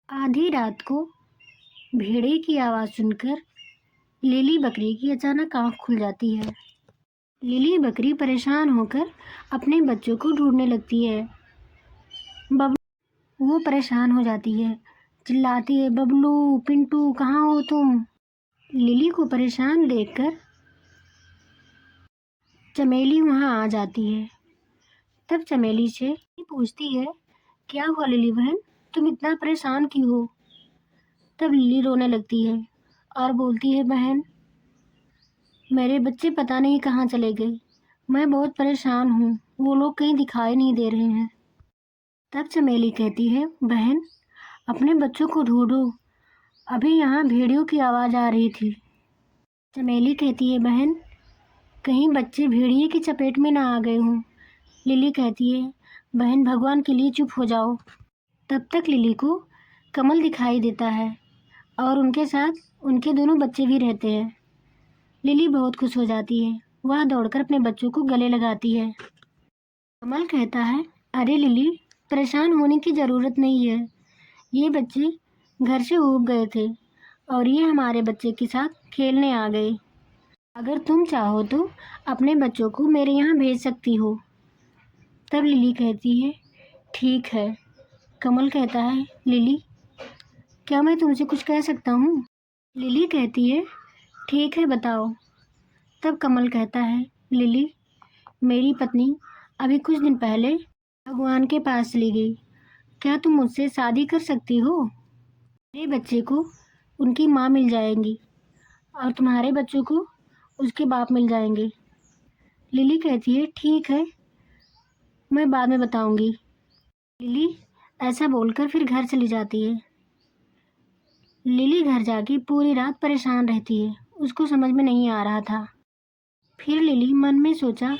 आधी रात को भेड़े की आवाज़ सुनकर लिली बकरी की अचानक आँख खुल जाती है। लिली बकरी परेशान होकर अपने बच्चों को ढूंढने लगती है। वो परेशान हो जाती है, चिल्लाती है, बबलू पिंटू कहाँ हो तुम। लिली को परेशान देखकर चमेली वहाँ आ जाती है। तब चमेली से पूछती है, क्या हुआ लिली बहन, तुम इतना परेशान क्यों हो। तब लिली रोने लगती है और बोलती है, बहन मेरे बच्चे पता नहीं कहाँ चले गए, मैं बहुत परेशान हूँ, वो लोग कहीं दिखाई नहीं दे रहे हैं। तब चमेली कहती है, बहन अपने बच्चों को ढूंढो, अभी यहाँ भेड़ियों की आवाज़ आ रही थी। चमेली कहती है, बहन कहीं बच्चे भेड़िए की चपेट में ना आ गए हों। लिली कहती है, बहन भगवान के लिए चुप हो जाओ। तब तक लिली को कमल दिखाई देता है और उनके साथ उनके दोनों बच्चे भी रहते हैं। लिली बहुत खुश हो जाती है, वह दौड़कर अपने बच्चों को गले लगाती है। कमल कहता है, अरे लिली परेशान होने की ज़रूरत नहीं है, ये बच्चे घर से ऊब गए थे और ये हमारे बच्चे के साथ खेलने आ गए। अगर तुम चाहो तो अपने बच्चों को मेरे यहाँ भेज सकती हो। तब लिली कहती है, ठीक है। कमल कहता है, लिली क्या मैं तुमसे कुछ कह सकता हूँ। लिली कहती है, ठीक है बताओ। तब कमल कहता है, लिली मेरी पत्नी अभी कुछ दिन पहले भगवान के पास चली गई, क्या तुम मुझसे शादी कर सकती हो। मेरे बच्चे को उनकी माँ मिल जाएंगी और तुम्हारे बच्चों को उसके बाप मिल जाएंगे। लिली कहती है, ठीक है, मैं बाद में बताऊंगी। लिली ऐसा बोलकर फिर घर चली जाती है। लिली घर जाके पूरी रात परेशान रहती है, उसको समझ में नहीं आ रहा था। फिर लिली मन में सोचा,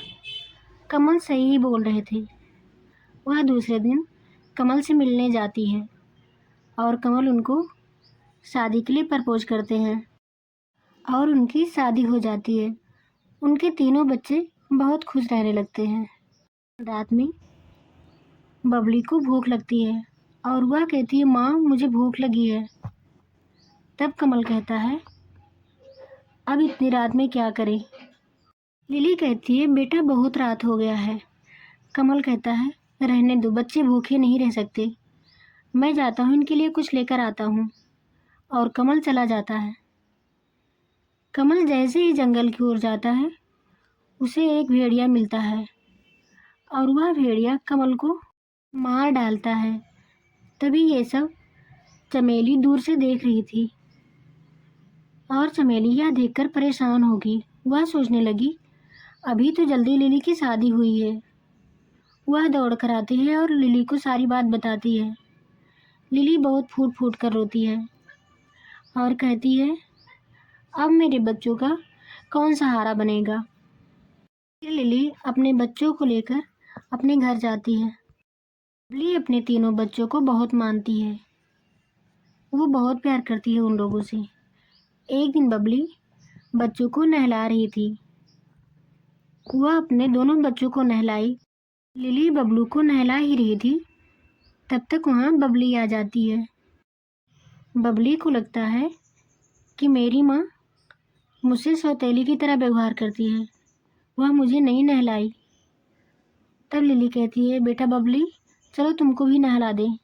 कमल सही ही बोल रहे थे। वह दूसरे दिन कमल से मिलने जाती है और कमल उनको शादी के लिए प्रपोज करते हैं और उनकी शादी हो जाती है। उनके तीनों बच्चे बहुत खुश रहने लगते हैं। रात में बबली को भूख लगती है और वह कहती है, माँ मुझे भूख लगी है। तब कमल कहता है, अब इतनी रात में क्या करें। लिली कहती है, बेटा बहुत रात हो गया है। कमल कहता है, रहने दो, बच्चे भूखे नहीं रह सकते, मैं जाता हूँ इनके लिए कुछ लेकर आता हूँ। और कमल चला जाता है। कमल जैसे ही जंगल की ओर जाता है, उसे एक भेड़िया मिलता है और वह भेड़िया कमल को मार डालता है। तभी ये सब चमेली दूर से देख रही थी और चमेली यह देखकर परेशान होगी। वह सोचने लगी, अभी तो जल्दी लिली की शादी हुई है। वह दौड़ कर आती है और लिली को सारी बात बताती है। लिली बहुत फूट फूट कर रोती है और कहती है, अब मेरे बच्चों का कौन सहारा बनेगा। फिर लिली अपने बच्चों को लेकर अपने घर जाती है। बबली अपने तीनों बच्चों को बहुत मानती है, वो बहुत प्यार करती है उन लोगों से। एक दिन बबली बच्चों को नहला रही थी, वह अपने दोनों बच्चों को नहलाई। लिली बबलू को नहला ही रही थी, तब तक वहाँ बबली आ जाती है। बबली को लगता है कि मेरी माँ मुझसे सौतेली की तरह व्यवहार करती है, वह मुझे नहीं नहलाई। तब लिली कहती है, बेटा बबली चलो तुमको भी नहला दें।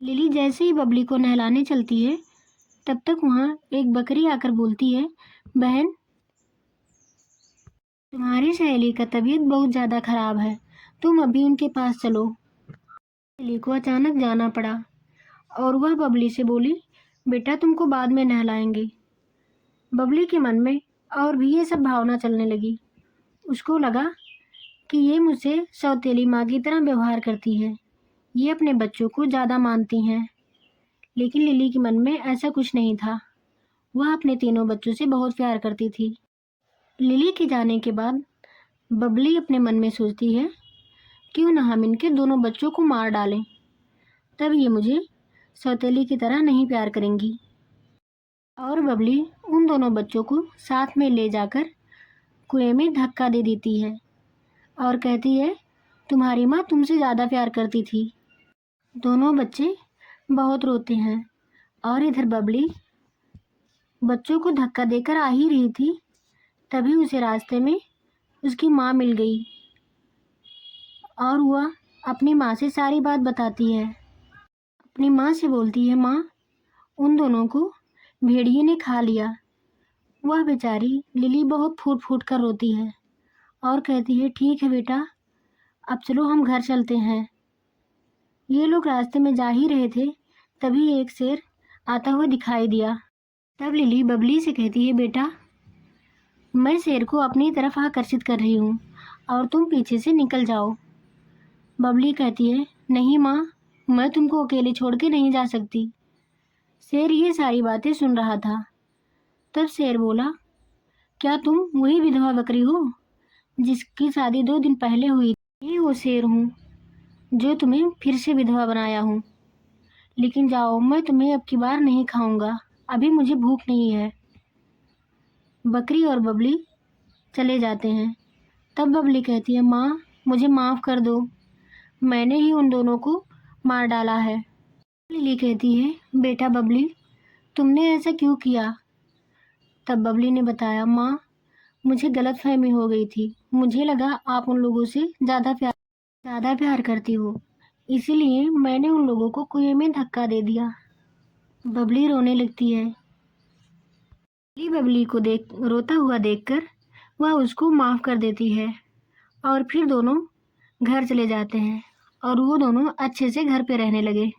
लिली जैसे ही बबली को नहलाने चलती है, तब तक वहाँ एक बकरी आकर बोलती है, बहन तुम्हारी सहेली का तबीयत बहुत ज़्यादा खराब है, तुम अभी उनके पास चलो। लिली को अचानक जाना पड़ा और वह बबली से बोली, बेटा तुमको बाद में नहलाएंगे। बबली के मन में और भी ये सब भावना चलने लगी। उसको लगा कि ये मुझसे सौतेली माँ की तरह व्यवहार करती है, ये अपने बच्चों को ज़्यादा मानती हैं। लेकिन लिली के मन में ऐसा कुछ नहीं था, वह अपने तीनों बच्चों से बहुत प्यार करती थी। लिली के जाने के बाद बबली अपने मन में सोचती है, क्यों ना हम इनके दोनों बच्चों को मार डालें, तब ये मुझे सौतेली की तरह नहीं प्यार करेंगी। और बबली उन दोनों बच्चों को साथ में ले जाकर कुएं में धक्का दे देती है और कहती है, तुम्हारी माँ तुमसे ज़्यादा प्यार करती थी। दोनों बच्चे बहुत रोते हैं और इधर बबली बच्चों को धक्का देकर आ ही रही थी, तभी उसे रास्ते में उसकी माँ मिल गई और वह अपनी माँ से सारी बात बताती है। अपनी माँ से बोलती है, माँ, उन दोनों को भेड़िए ने खा लिया। वह बेचारी लिली बहुत फूट फूट कर रोती है और कहती है, ठीक है बेटा, अब चलो हम घर चलते हैं। ये लोग रास्ते में जा ही रहे थे, तभी एक शेर आता हुआ दिखाई दिया। तब लिली बबली से कहती है, बेटा, मैं शेर को अपनी तरफ आकर्षित कर रही हूँ और तुम पीछे से निकल जाओ। बबली कहती है, नहीं माँ, मैं तुमको अकेले छोड़ के नहीं जा सकती। शेर ये सारी बातें सुन रहा था। तब शेर बोला, क्या तुम वही विधवा बकरी हो जिसकी शादी 2 दिन पहले हुई थी? ये वो शेर हूँ जो तुम्हें फिर से विधवा बनाया हूँ। लेकिन जाओ, मैं तुम्हें अब की बार नहीं खाऊंगा, अभी मुझे भूख नहीं है। बकरी और बबली चले जाते हैं। तब बबली कहती है, माँ, मुझे माफ़ कर दो, मैंने ही उन दोनों को मार डाला है। लिली कहती है, बेटा बबली, तुमने ऐसा क्यों किया? तब बबली ने बताया, माँ, मुझे गलतफहमी हो गई थी। मुझे लगा आप उन लोगों से ज़्यादा प्यार करती हो, इसीलिए मैंने उन लोगों को कुएं में धक्का दे दिया। बबली रोने लगती है। लिली बबली को रोता हुआ देखकर वह उसको माफ़ कर देती है और फिर दोनों घर चले जाते हैं और वो दोनों अच्छे से घर पे रहने लगे।